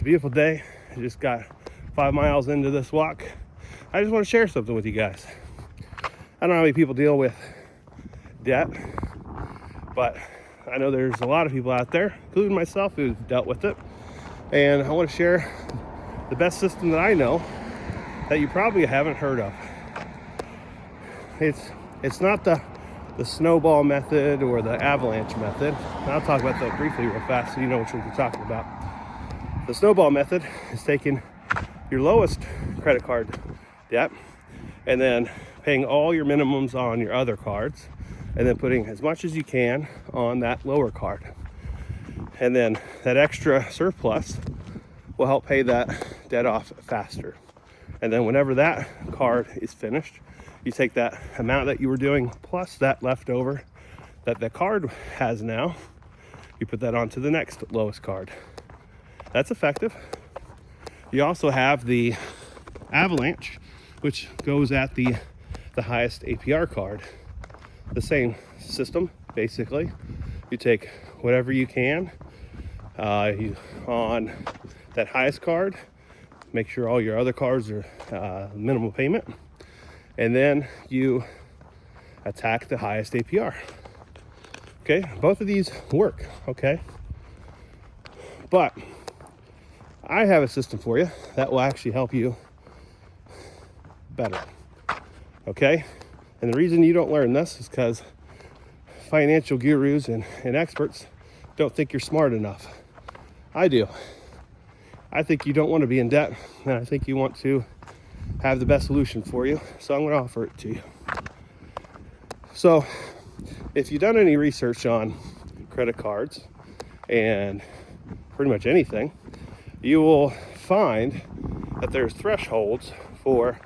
It's a beautiful day. I just got 5 miles into this walk. I just want to share something with you guys. I don't know how many people deal with debt, but I know there's a lot of people out there, including myself, who've dealt with it. And I want to share the best system that I know that you probably haven't heard of. It's not the snowball method or the avalanche method. And I'll talk about that briefly real fast so you know which one we're talking about. The snowball method is taking your lowest credit card debt and then paying all your minimums on your other cards and then putting as much as you can on that lower card. And then that extra surplus will help pay that debt off faster. And then whenever that card is finished, you take that amount that you were doing plus that leftover that the card has now, you put that onto the next lowest card. That's effective. You also have the Avalanche, which goes at the highest APR card. The same system, basically. You take whatever you can on that highest card, make sure all your other cards are minimal payment, and then you attack the highest APR. Okay, both of these work, okay? But I have a system for you that will actually help you better, okay? And the reason you don't learn this is because financial gurus and experts don't think you're smart enough. I do. I think you don't want to be in debt, and I think you want to have the best solution for you, so I'm going to offer it to you. So if you've done any research on credit cards and pretty much anything, you will find that there's thresholds for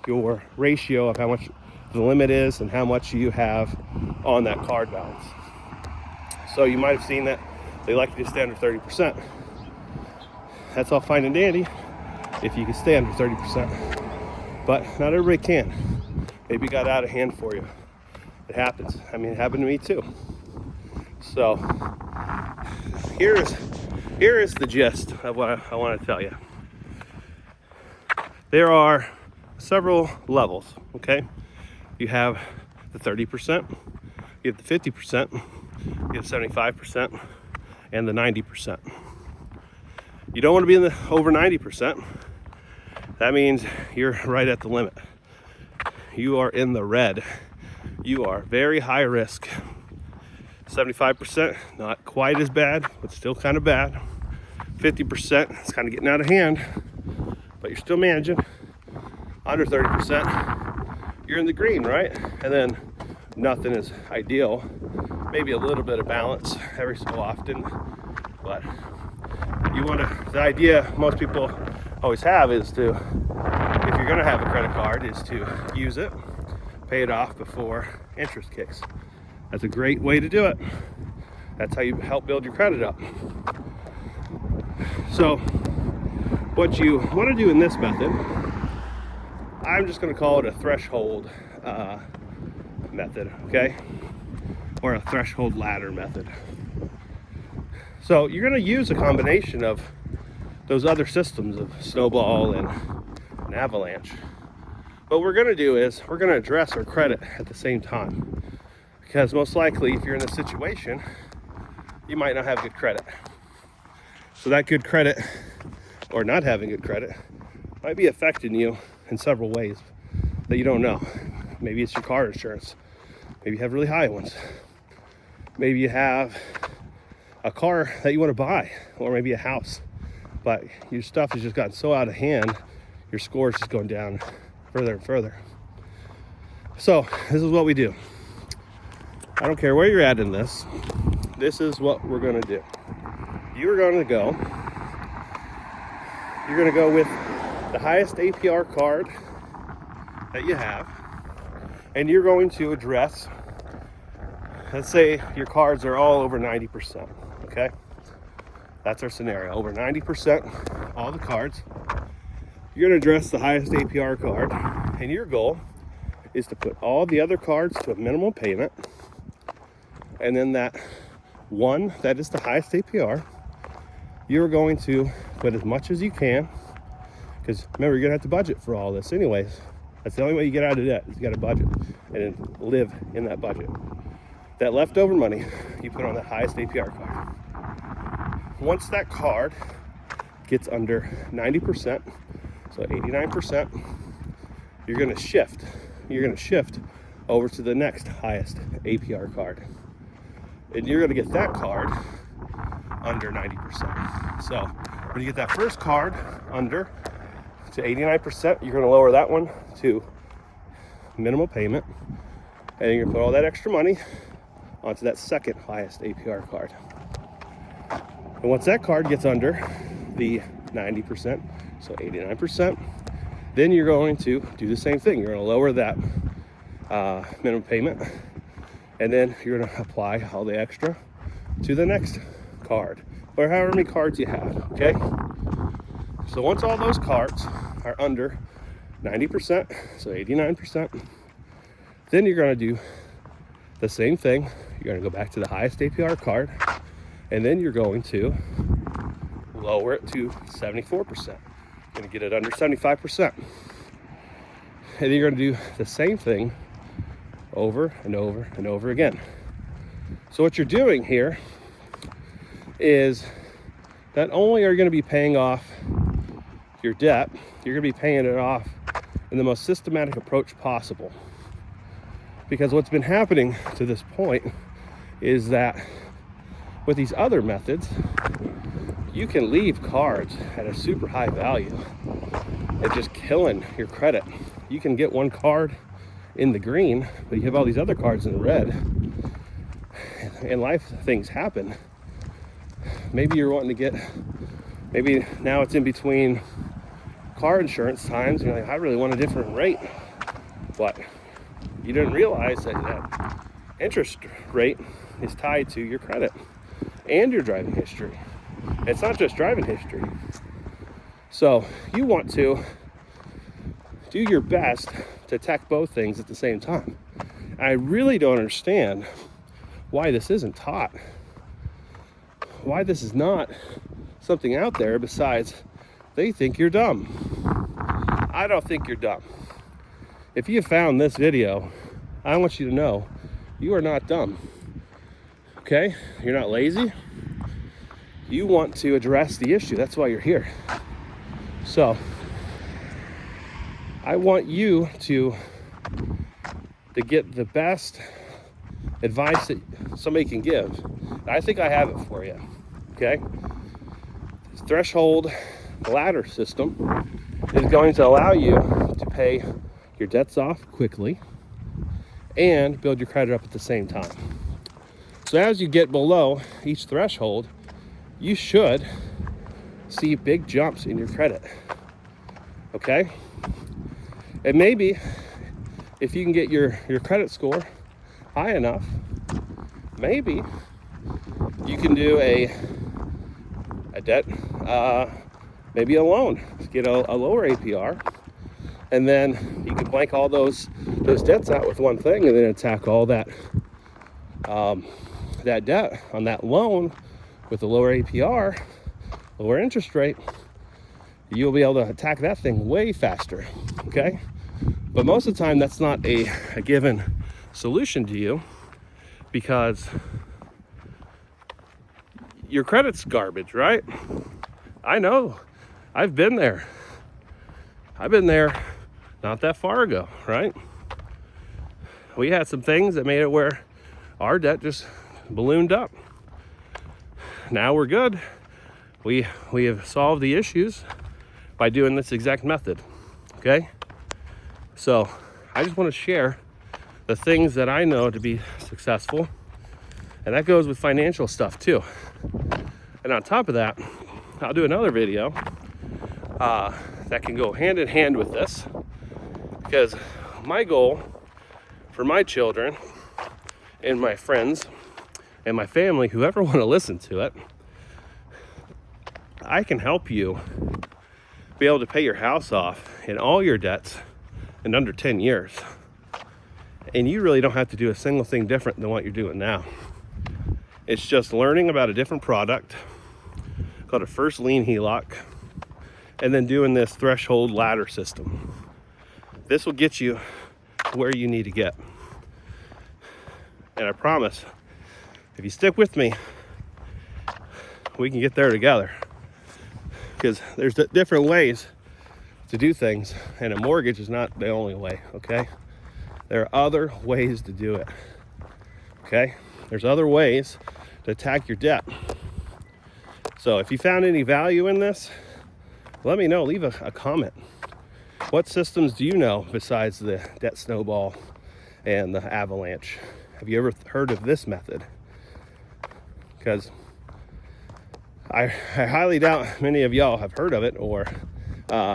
your ratio of how much the limit is and how much you have on that card balance. So you might have seen that they like you to stay under 30%. That's all fine and dandy if you can stay under 30%, but not everybody can. Maybe it got out of hand for you. It happens. I mean, it happened to me too. So here is the gist of what I want to tell you. There are several levels, okay? You have the 30%, you have the 50%, you have 75%, and the 90%. You don't want to be in the over 90%. That means you're right at the limit. You are in the red. You are very high risk. 75%, not quite as bad, but still kind of bad. 50%, it's kind of getting out of hand, but you're still managing. Under 30%, you're in the green, right? And then nothing is ideal. Maybe a little bit of balance every so often, but the idea most people always have is to, if you're gonna have a credit card, is to use it, pay it off before interest kicks. That's a great way to do it. That's how you help build your credit up. So what you want to do in this method, I'm just going to call it a threshold method, okay? Or a threshold ladder method. So you're going to use a combination of those other systems of Snowball and Avalanche. What we're going to do is we're going to address our credit at the same time. Because most likely, if you're in this situation, you might not have good credit. So that good credit, or not having good credit, might be affecting you in several ways that you don't know. Maybe it's your car insurance. Maybe you have really high ones. Maybe you have a car that you want to buy, or maybe a house. But your stuff has just gotten so out of hand, your score is just going down further and further. So this is what we do. I don't care where you're at in this. This is what we're going to do. You're going to go with the highest APR card that you have, and you're going to address, let's say your cards are all over 90%, okay? That's our scenario, over 90%, all the cards. You're going to address the highest APR card, and your goal is to put all the other cards to a minimum payment, and then that one that is the highest APR, you're going to put as much as you can, because remember, you're gonna have to budget for all this anyways. That's the only way you get out of debt, is you gotta budget and then live in that budget. That leftover money you put on the highest APR card. Once that card gets under 90%, so 89%, you're gonna shift over to the next highest APR card. And you're gonna get that card under 90%. So when you get that first card under to 89%, you're gonna lower that one to minimal payment, and you're gonna put all that extra money onto that second highest APR card. And once that card gets under the 90%, so 89%, then you're going to do the same thing. You're gonna lower that minimum payment, and then you're gonna apply all the extra to the next card, or however many cards you have, okay? So once all those cards are under 90%, so 89%, then you're gonna do the same thing. You're gonna go back to the highest APR card, and then you're going to lower it to 74%. You're gonna get it under 75%. And then you're gonna do the same thing over and over and over again. So what you're doing here is not only are you gonna be paying off your debt, you're gonna be paying it off in the most systematic approach possible. Because what's been happening to this point is that with these other methods, you can leave cards at a super high value and just killing your credit. You can get one card in the green, but you have all these other cards in the red. In life, things happen. Maybe you're wanting to get, maybe now it's in between car insurance times, and you're like, I really want a different rate. But you didn't realize that interest rate is tied to your credit and your driving history. It's not just driving history. So you want to do your best to attack both things at the same time. I really don't understand why this isn't taught. Why this is not something out there besides they think you're dumb. I don't think you're dumb. If you found this video, I want you to know you are not dumb. Okay? You're not lazy. You want to address the issue. That's why you're here. So I want you to get the best advice that somebody can give. I think I have it for you. Okay? This threshold ladder system is going to allow you to pay your debts off quickly and build your credit up at the same time. So as you get below each threshold, you should see big jumps in your credit. Okay? And maybe if you can get your credit score high enough, maybe you can do a debt, maybe a loan, get a lower APR, and then you can blank all those debts out with one thing, and then attack all that debt on that loan with a lower APR, lower interest rate. You'll be able to attack that thing way faster. Okay? But most of the time, that's not a given solution to you, because your credit's garbage, right? I know. I've been there. Not that far ago, right? We had some things that made it where our debt just ballooned up. Now we're good. We have solved the issues by doing this exact method. Okay? So I just want to share the things that I know to be successful, and that goes with financial stuff too. And on top of that, I'll do another video that can go hand in hand with this, because my goal for my children and my friends and my family, whoever want to listen to it, I can help you be able to pay your house off and all your debts in under 10 years. And you really don't have to do a single thing different than what you're doing now. It's just learning about a different product, called a First Lien HELOC, and then doing this threshold ladder system. This will get you where you need to get. And I promise, if you stick with me, we can get there together. Because there's different ways to do things, and a mortgage is not the only way, okay? There are other ways to do it, okay? There's other ways to attack your debt. So if you found any value in this, let me know. Leave a comment. What systems do you know besides the Debt Snowball and the Avalanche? Have you ever heard of this method? Because I highly doubt many of y'all have heard of it, or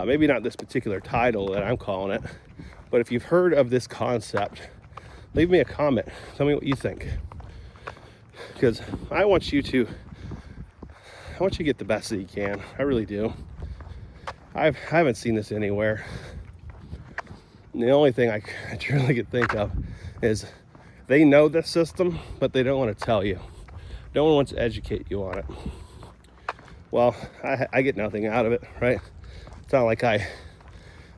maybe not this particular title that I'm calling it. But if you've heard of this concept, leave me a comment. Tell me what you think. Because I want you to get the best that you can. I really do. I haven't seen this anywhere. And the only thing I truly could think of is they know this system, but they don't want to tell you. No one wants to educate you on it. Well, I get nothing out of it, right? It's not like I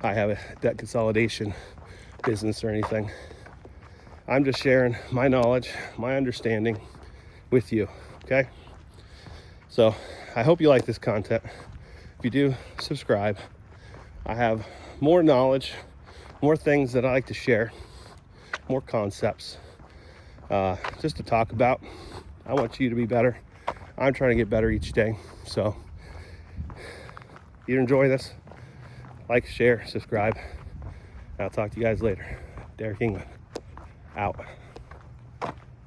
have a debt consolidation business or anything. I'm just sharing my knowledge, my understanding with you, okay? So I hope you like this content. If you do, subscribe. I have more knowledge, more things that I like to share, more concepts just to talk about. I want you to be better. I'm trying to get better each day. So if you enjoy this, like, share, subscribe. I'll talk to you guys later. Derek England, out.